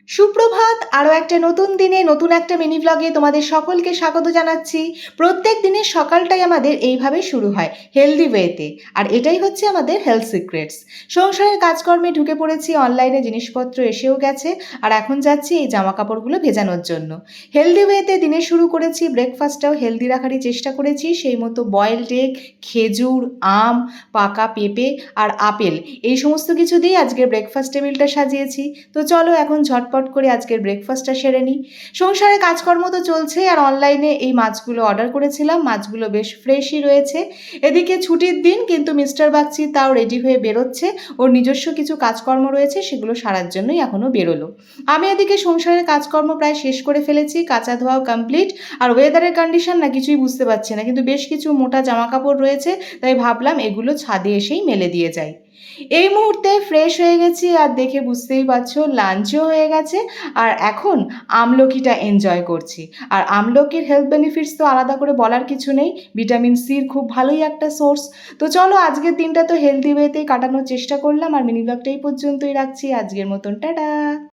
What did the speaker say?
সুপ্রভাত। আরও একটা নতুন দিনে নতুন একটা মিনি ব্লগে তোমাদের সকলকে স্বাগত জানাচ্ছি। প্রত্যেক দিনের সকালটাই আমাদের এইভাবে শুরু হয় হেলদি ওয়েতে, আর এটাই হচ্ছে আমাদের হেলথ সিক্রেটস। সংসারের কাজকর্মে ঢুকে পড়েছি, অনলাইনে জিনিসপত্র এসেও গেছে, আর এখন যাচ্ছি এই জামা কাপড়গুলো ভেজানোর জন্য। হেলদি ওয়েতে দিনে শুরু করেছি, ব্রেকফাস্টটাও হেলদি রাখারই চেষ্টা করেছি। সেই মতো বয়েলড এগ, খেজুর, আম, পাকা পেঁপে আর আপেল, এই সমস্ত কিছু দিয়ে আজকের ব্রেকফাস্ট টেবিলটা সাজিয়েছি। তো চলো এখন ঝটপট করে আজকের ব্রেকফাস্টটা সেরে নিই। সংসারে কাজকর্ম তো চলছে, আর অনলাইনে এই মাছগুলো অর্ডার করেছিলাম, মাছগুলো বেশ ফ্রেশই রয়েছে। এদিকে ছুটির দিন, কিন্তু মিস্টার বাগচি তাও রেডি হয়ে বেরোচ্ছে। ওর নিজস্ব কিছু কাজকর্ম রয়েছে, সেগুলো সারার জন্যই এখনও বেরোলো। আমি এদিকে সংসারের কাজকর্ম প্রায় শেষ করে ফেলেছি, কাঁচা ধোয়াও কমপ্লিট। আর ওয়েদারের কন্ডিশন না কিছুই বুঝতে পারছি না, কিন্তু বেশ কিছু মোটা জামা কাপড় রয়েছে, তাই ভাবলাম এগুলো ছাদে এসেই মেলে দিয়ে যাই। এই মুহূর্তে ফ্রেশ হয়ে গেছি, আর দেখে বুঝতেই পারছো লাঞ্চও হয়ে গেছে। আর এখন আমলকিটা এনজয় করছি। আর আমলকির হেলথ বেনিফিটস তো আলাদা করে বলার কিছু নেই, ভিটামিন সির খুব ভালোই একটা সোর্স। তো চলো আজকের দিনটা তো হেলদি ওয়েতেই কাটানোর চেষ্টা করলাম, আর মিনি ব্লগটা এই পর্যন্তই রাখছি। আজকের মতন টাটা।